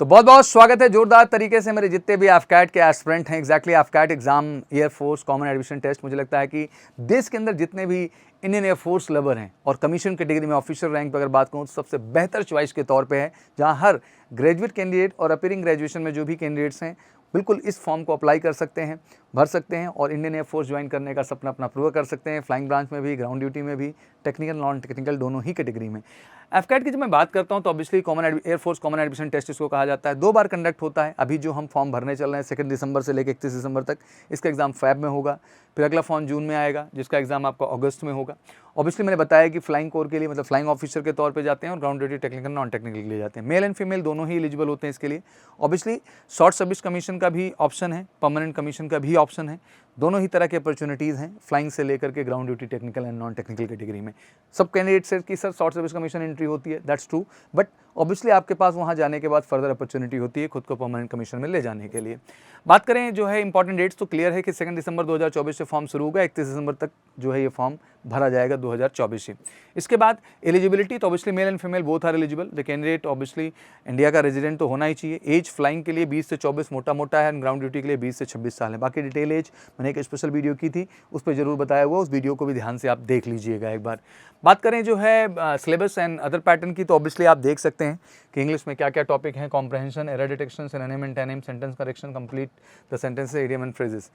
तो बहुत बहुत स्वागत है जोरदार तरीके से मेरे जितने भी एफकैट के एस्पिरेंट हैं। Exactly AFCAT exam Air Force common admission test, मुझे लगता है कि देश के अंदर जितने भी इंडियन एयरफोर्स लवर हैं और कमीशन कैटेगरी में ऑफिशियल रैंक पर अगर बात करूँ तो सबसे बेहतर चॉइस के तौर पे है, जहां हर ग्रेजुएट कैंडिडेट और अपीयरिंग ग्रेजुएशन में जो भी कैंडिडेट्स हैं बिल्कुल इस फॉर्म को अप्लाई कर सकते हैं, भर सकते हैं और इंडियन एयरफोर्स ज्वाइन करने का सपना अपना पूरा कर सकते हैं। फ्लाइंग ब्रांच में भी, ग्राउंड ड्यूटी में भी, टेक्निकल नॉन टेक्निकल दोनों ही कैटेगरी में। एफकैट की जब मैं बात करता हूं तो obviously Air Force common admission test इसको कहा जाता है। 2 बार कंडक्ट होता है। अभी जो हम फॉर्म भरने चल रहे हैं 2 दिसंबर से लेकर 31 दिसंबर तक, इसका एग्जाम फैब में होगा। फिर अगला फॉर्म जून में आएगा, जिसका एग्जाम आपका अगस्त में होगा। ऑब्वियसली मैंने बताया कि फ्लाइंग कोर के लिए मतलब फ्लाइंग ऑफिसर के तौर पे जाते हैं और ground duty technical non technical के लिए जाते हैं। मेल एंड फीमेल दोनों ही एलिजिबल होते हैं इसके लिए। ऑब्वियसली शॉर्ट सर्विस कमीशन का भी ऑप्शन है, परमानेंट कमीशन का भी ऑप्शन है। दोनों ही तरह की अपॉर्चुनिटीज़ हैं फ्लाइंग से लेकर के ground duty technical and non technical category में। सब कैंडिडेट से कि sir short service commission entry होती है, दैट्स ट्रू, बट ऑब्वियसली आपके पास वहाँ जाने के बाद फर्दर अपॉर्चुनिटी होती है खुद को परमानेंट कमीशन में ले जाने के लिए। बात करें जो है इंपॉर्टेंट डेट्स तो क्लियर है कि 2 दिसंबर 2024 से फॉर्म शुरू होगा, 31 दिसंबर तक जो है ये फॉर्म भरा जाएगा 2024 से। इसके बाद एलिजिबिलिटी तो obviously male and female both are eligible. The candidate obviously India का रेजिडेंट तो होना ही चाहिए। एज फ्लाइंग के लिए 20 से 24 मोटा मोटा है, ग्राउंड ड्यूटी के लिए 20 से 26 साल है। बाकी डिटेल एज मैंने एक स्पेशल वीडियो की थी, उस पर जरूर बताया हुआ, उस वीडियो को भी ध्यान से आप देख लीजिएगा एक बार। बात करें जो है सिलेबस एंड अदर पैटर्न की तो ऑब्वियसली आप देख सकते हैं कि इंग्लिश में क्या क्या टॉपिक हैं। Comprehension, error detection, synonym and antonym, sentence correction, complete the sentence, idiom and phrases.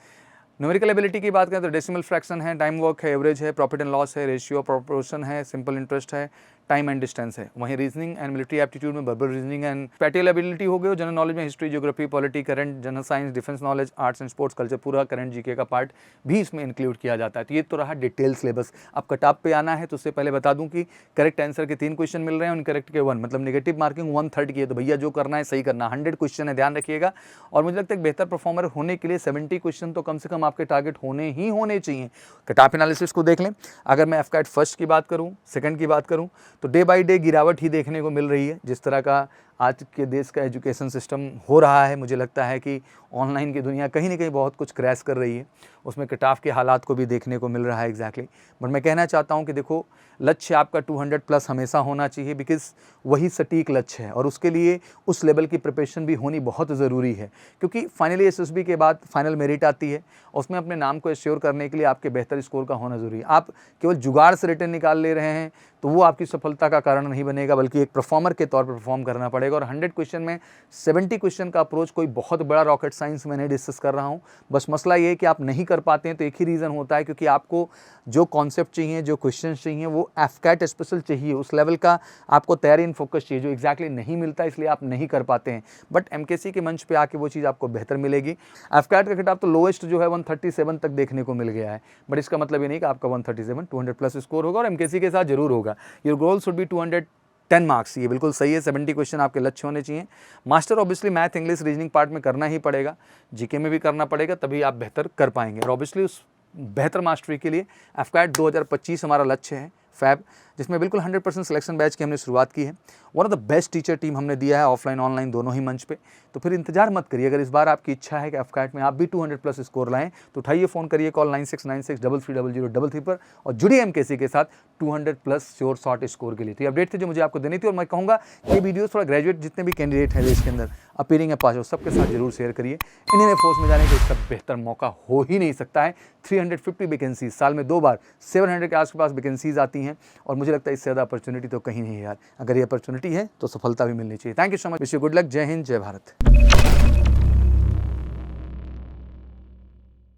Numerical ability की बात करें तो डेसिमल फ्रैक्शन है, टाइम वर्क है, एवरेज है, प्रॉफिट एंड लॉस है, रेशियो प्रोपोर्शन है, सिंपल इंटरेस्ट है, टाइम एंड डिस्टेंस है। वहीं रीजनिंग एंड मिलिट्री एप्टीट्यूड में verbal reasoning and spatial ability हो गई। जनरल नॉलेज में history, geography, polity, current, general science, defence knowledge, arts and sports, culture, पूरा करंट जीके का पार्ट भी इसमें इंक्लूड किया जाता है। तो ये तो रहा डिटेल सिलेबस। अब कटऑफ पे आना है तो उससे पहले बता दूं कि करेक्ट आंसर के 3 क्वेश्चन मिल रहे हैं, इनकरेक्ट के 1, मतलब नेगेटिव मार्किंग 1/3 की है। तो भैया जो करना है सही करना। 100 क्वेश्चन है, ध्यान रखिएगा। और मुझे लगता है बेहतर परफॉर्मर होने के लिए 70 क्वेश्चन तो कम से कम आपके टारगेट होने चाहिए। कटऑफ एनालिसिस को देख लें। अगर मैं एफकैट फर्स्ट की बात करूं, सेकंड की बात करूं तो डे बाय डे गिरावट ही देखने को मिल रही है। जिस तरह का आज के देश का एजुकेशन सिस्टम हो रहा है, मुझे लगता है कि ऑनलाइन की दुनिया कहीं ना कहीं बहुत कुछ क्रैश कर रही है। उसमें कटऑफ के हालात को भी देखने को मिल रहा है एग्जैक्टली। बट मैं कहना चाहता हूं कि देखो, लक्ष्य आपका 200 प्लस हमेशा होना चाहिए, बिकॉज वही सटीक लक्ष्य है और उसके लिए उस लेवल की प्रिपरेशन भी होनी बहुत ज़रूरी है। क्योंकि फाइनली एसएसबी के बाद फाइनल मेरिट आती है, उसमें अपने नाम को एश्योर करने के लिए आपके बेहतर स्कोर का होना ज़रूरी है। आप केवल जुगाड़ से रिटर्न निकाल ले रहे हैं तो वो आपकी सफलता का कारण नहीं बनेगा, बल्कि एक परफॉर्मर के तौर पर परफॉर्म करना पड़ेगा। और 100 क्वेश्चन में 70 क्वेश्चन का अप्रोच कोई बहुत बड़ा रॉकेट साइंस में नहीं डिस्कस कर रहा हूँ। बस मसला ये है कि आप नहीं कर पाते हैं तो एक ही रीज़न होता है, क्योंकि आपको जो कॉन्सेप्ट चाहिए, जो क्वेश्चन चाहिए, वो एफकैट स्पेशल चाहिए, उस लेवल का आपको तैयारी इन फोकस चाहिए जो एग्जैक्टली नहीं मिलता, इसलिए आप नहीं कर पाते हैं। बट एमकेसी के मंच पे आके वो चीज़ आपको बेहतर मिलेगी। एफकैट का कटऑफ तो लोएस्ट जो है 137 तक देखने को मिल गया है, बट इसका मतलब ये नहीं कि आपका 137 200 प्लस स्कोर होगा, और एमकेसी के साथ जरूर होगा। Your goal should be 210 marks, ये बिल्कुल सही है। 70 क्वेश्चन आपके लक्ष्य होने चाहिए। Master obviously math, English, reasoning part में करना ही पड़ेगा, जीके में भी करना पड़ेगा, तभी आप बेहतर कर पाएंगे। और ऑब्वियसली उस बेहतर मास्टरी के लिए एफकैट 2025 हमारा लक्ष्य है फैब, जिसमें बिल्कुल 100% सिलेक्शन बैच की हमने शुरुआत की है। One of the best teacher team हमने दिया है ऑफलाइन ऑनलाइन दोनों ही मंच पे। तो फिर इंतजार मत करिए। अगर इस बार आपकी इच्छा है कि एफकैट में आप भी 200 प्लस स्कोर लाएं तो उठाइए फ़ोन करिए, कॉल 9696330033 पर, और जुड़िए एमकेसी के साथ 200 प्लस श्योर शॉर्ट स्कोर के लिए। तो ये अपडेट थे जो मुझे आपको देनी थी, और मैं कहूँगा कि ये वीडियो थोड़ा ग्रेजुएट जितने भी कैंडिडेट हैं देश के अंदर अपीयरिंग है पास हो, सबके साथ जरूर शेयर करिए। इंडियन एयरफोर्स में जाने का इसका बेहतर मौका हो ही नहीं सकता है। 350 वैकेंसीज, साल में 2 बार 700 के आसपास वैकेंसीज आती हैं, और मुझे लगता है इससे ज़्यादा अपॉर्चुनिटी तो कहीं नहीं है यार। अगर ये अपॉर्चुनिटी है तो सफलता भी मिलनी चाहिए। Thank you so much, wish you good luck. जय हिंद, जय भारत।